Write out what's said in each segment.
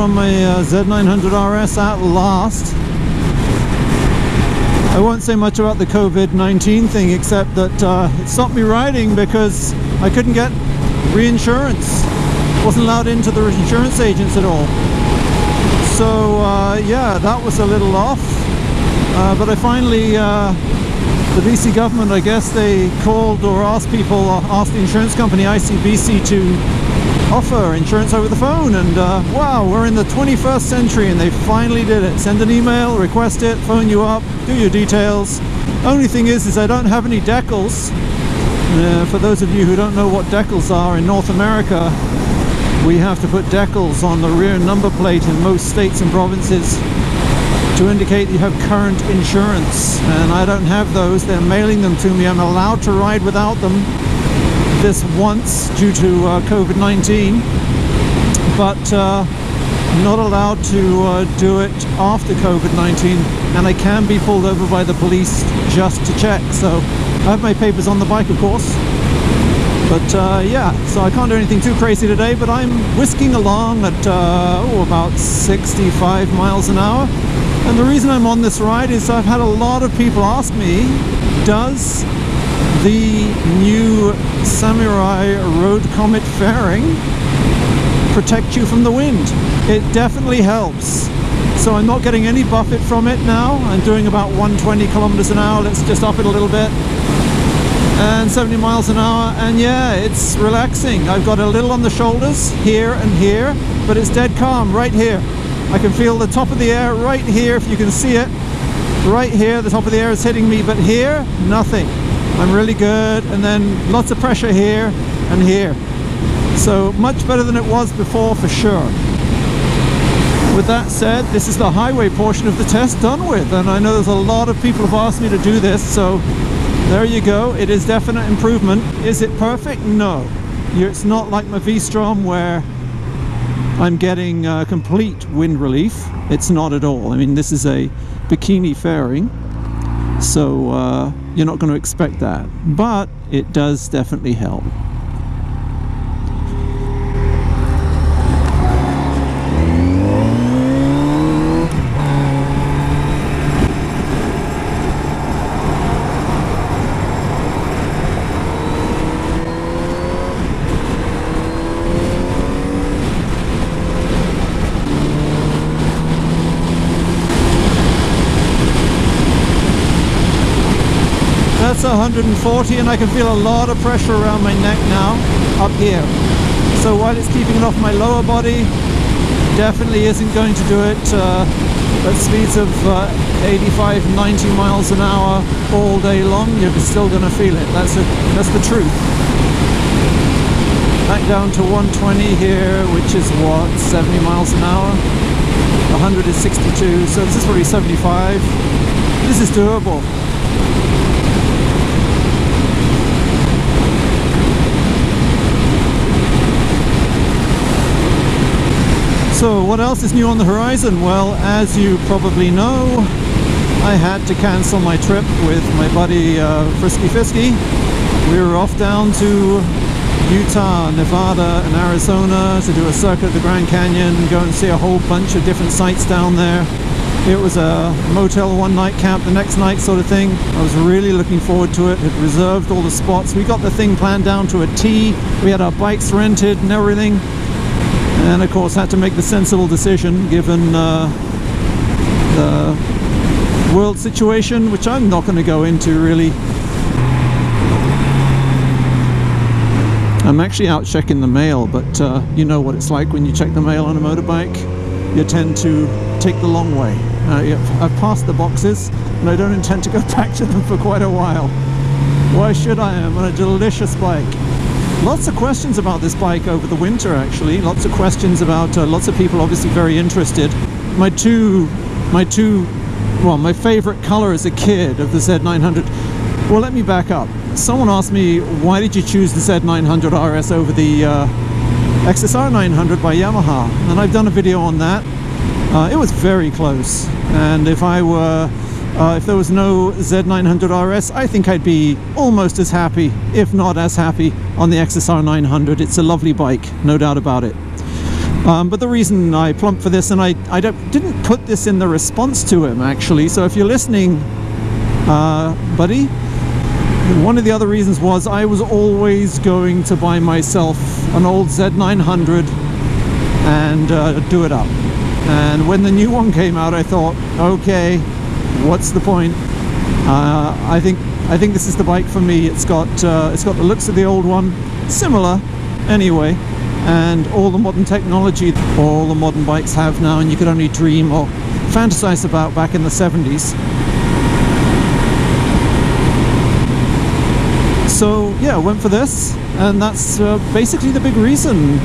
on my Z900RS at last. I won't say much about the COVID-19 thing, except that it stopped me riding because I couldn't get reinsurance. Wasn't allowed into the insurance agents at all. So yeah, that was a little off. But I finally, the BC government, I guess they called or asked the insurance company ICBC to offer insurance over the phone, and wow, we're in the 21st century and they finally did it. Send an email, request it, phone you up, do your details. Only thing is I don't have any decals. For those of you who don't know what decals are, in North America we have to put decals on the rear number plate in most states and provinces to indicate you have current insurance, and I don't have those. They're mailing them to me. I'm allowed to ride without them this once due to COVID-19, but not allowed to do it after COVID-19, and I can be pulled over by the police just to check. So I have my papers on the bike, of course, but yeah, so I can't do anything too crazy today, but I'm whisking along at about 65 miles an hour. And the reason I'm on this ride is I've had a lot of people ask me, does the new Samurai Road Comet fairing protect you from the wind? It definitely helps. So I'm not getting any buffet from it now. I'm doing about 120 kilometers an hour. Let's just up it a little bit. And 70 miles an hour, and yeah, it's relaxing. I've got a little on the shoulders here and here, but it's dead calm right here. I can feel the top of the air right here, if you can see it. Right here, the top of the air is hitting me, but here, nothing. I'm really good, and then lots of pressure here and here. So much better than it was before, for sure. With that said, this is the highway portion of the test done with, and I know there's a lot of people have asked me to do this, so there you go. It is definite improvement. Is it perfect? No. It's not like my V-Strom where I'm getting complete wind relief. It's not at all. I mean, this is a bikini fairing, so you're not going to expect that, but it does definitely help. That's 140, and I can feel a lot of pressure around my neck now, up here. So while it's keeping it off my lower body, definitely isn't going to do it at speeds of 85, 90 miles an hour all day long. You're still going to feel it. That's the truth. Back down to 120 here, which is what, 70 miles an hour? 100 is 62, so this is probably 75. This is doable. So what else is new on the horizon? Well, as you probably know, I had to cancel my trip with my buddy Frisky Fisky. We were off down to Utah, Nevada and Arizona to do a circuit of the Grand Canyon, go and see a whole bunch of different sites down there. It was a motel one night, camp the next night sort of thing. I was really looking forward to it. Had reserved all the spots. We got the thing planned down to a T. We had our bikes rented and everything. And of course had to make the sensible decision given the world situation, which I'm not going to go into really. I'm actually out checking the mail, but you know what it's like when you check the mail on a motorbike. You tend to take the long way. I've passed the boxes and I don't intend to go back to them for quite a while. Why should I? I'm on a delicious bike. Lots of questions about this bike over the winter, actually. Lots of questions about, lots of people obviously very interested. My favorite color as a kid of the Z900. Well, let me back up. Someone asked me, why did you choose the Z900RS over the XSR 900 by Yamaha? And I've done a video on that. It was very close. And if there was no Z900RS, I think I'd be almost as happy, if not as happy, on the XSR 900. It's a lovely bike, no doubt about it. But the reason I plumped for this, and I didn't put this in the response to him actually, so if you're listening, buddy, one of the other reasons was I was always going to buy myself an old Z900 and do it up. And when the new one came out, I thought, okay, what's the point? I think this is the bike for me. It's got the looks of the old one, similar anyway, and all the modern technology all the modern bikes have now, and you could only dream or fantasize about back in the 70s. So yeah, I went for this, and that's basically the big reason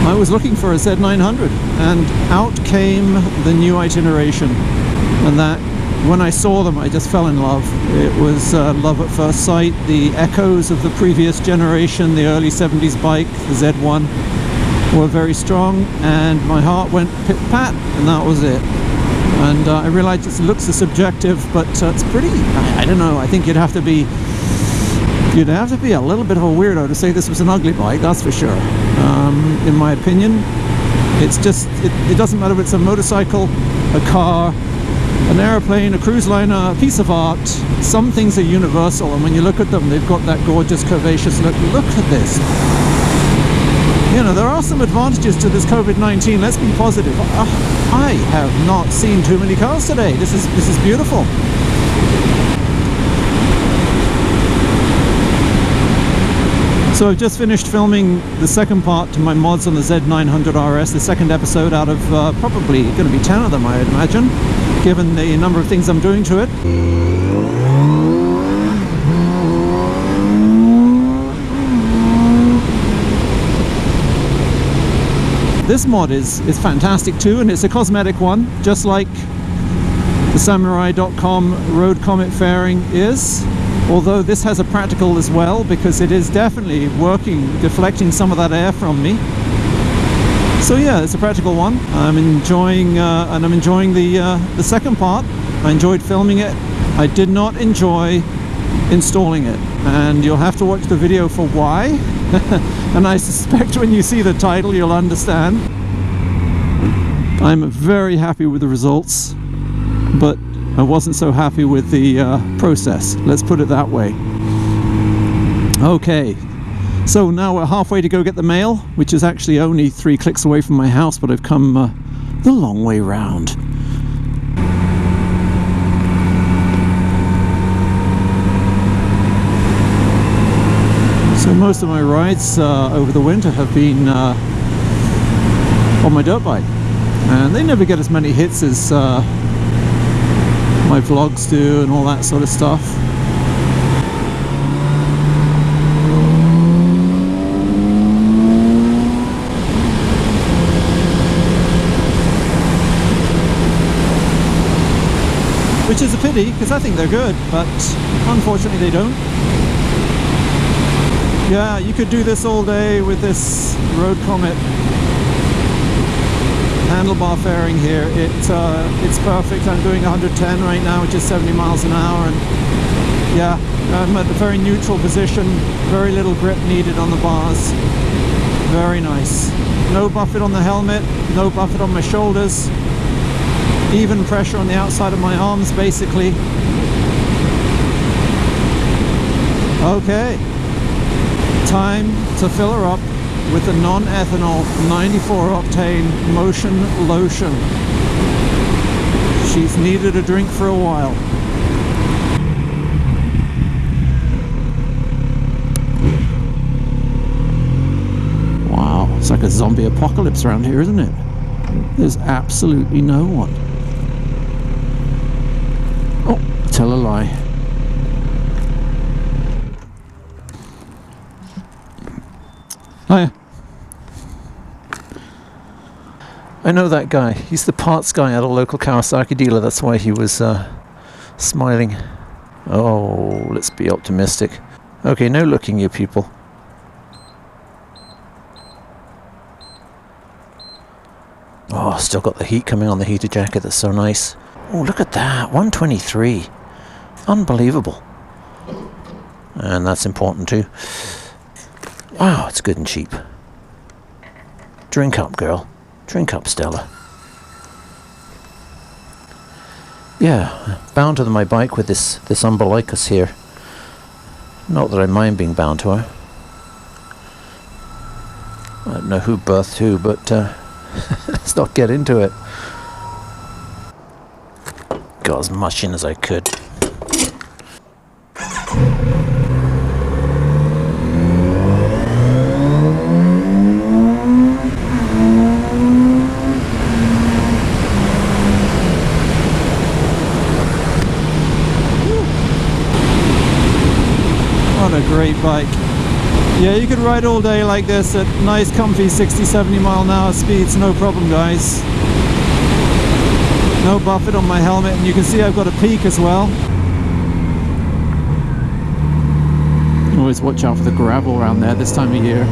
I was looking for a Z900, and out came the new itineration, and that, when I saw them, I just fell in love. It was love at first sight. The echoes of the previous generation, the early 70s bike, the Z1, were very strong, and my heart went pit-pat, and that was it. And I realized its looks are subjective, but it's pretty, I don't know, I think you'd have to be a little bit of a weirdo to say this was an ugly bike, that's for sure. In my opinion, it's just, it doesn't matter if it's a motorcycle, a car, an airplane, a cruise liner, a piece of art. Some things are universal, and when you look at them, they've got that gorgeous, curvaceous look. Look at this. You know, there are some advantages to this COVID-19. Let's be positive. I have not seen too many cars today. This is beautiful. So I've just finished filming the second part to my mods on the Z900RS, the second episode out of probably going to be 10 of them, I would imagine, given the number of things I'm doing to it. This mod is fantastic too, and it's a cosmetic one, just like the Samurai.com Road Comet fairing is. Although this has a practical as well, because it is definitely working, deflecting some of that air from me. So yeah, it's a practical one. I'm enjoying, and I'm enjoying the second part. I enjoyed filming it. I did not enjoy installing it, and you'll have to watch the video for why. And I suspect when you see the title, you'll understand. I'm very happy with the results, but I wasn't so happy with the process, let's put it that way. Okay, so now we're halfway to go get the mail, which is actually only 3 clicks away from my house, but I've come the long way round. So most of my rides over the winter have been on my dirt bike, and they never get as many hits as my vlogs do and all that sort of stuff. Which is a pity, because I think they're good, but unfortunately they don't. Yeah, you could do this all day with this Road Comet handlebar fairing here. It's perfect. I'm doing 110 right now, which is 70 miles an hour, and yeah, I'm at a very neutral position, very little grip needed on the bars. Very nice. No buffet on the helmet, no buffet on my shoulders, even pressure on the outside of my arms basically. Okay, time to fill her up with the non-ethanol 94 octane motion lotion. She's needed a drink for a while. Wow, it's like a zombie apocalypse around here, isn't it? There's absolutely no one. Oh, tell a lie. Hiya. I know that guy. He's the parts guy at a local Kawasaki dealer. That's why he was smiling. Oh, let's be optimistic. Okay, no looking, you people. Oh, still got the heat coming on the heater jacket. That's so nice. Oh, look at that. 123. Unbelievable. And that's important too. Wow, it's good and cheap. Drink up, girl. Drink up, Stella. Yeah, bound to my bike with this umbilicus here. Not that I mind being bound to her. I don't know who birthed who, but let's not get into it. Got as much in as I could. What a great bike. Yeah, you could ride all day like this at nice comfy 60-70 mile an hour speeds, no problem guys. No buffet on my helmet, and you can see I've got a peak as well. Always watch out for the gravel around there this time of year.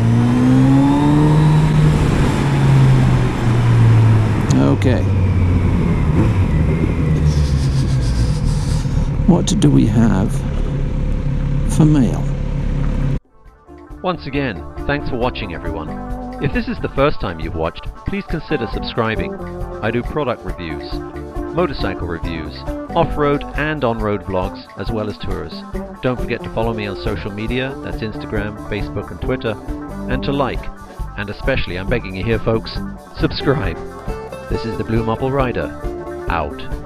Okay. What do we have for mail? Once again, thanks for watching everyone. If this is the first time you've watched, please consider subscribing. I do product reviews, motorcycle reviews, off-road and on-road vlogs, as well as tours. Don't forget to follow me on social media, that's Instagram, Facebook and Twitter, and to like, and especially, I'm begging you here folks, subscribe. This is the BlueMarbleRider, out.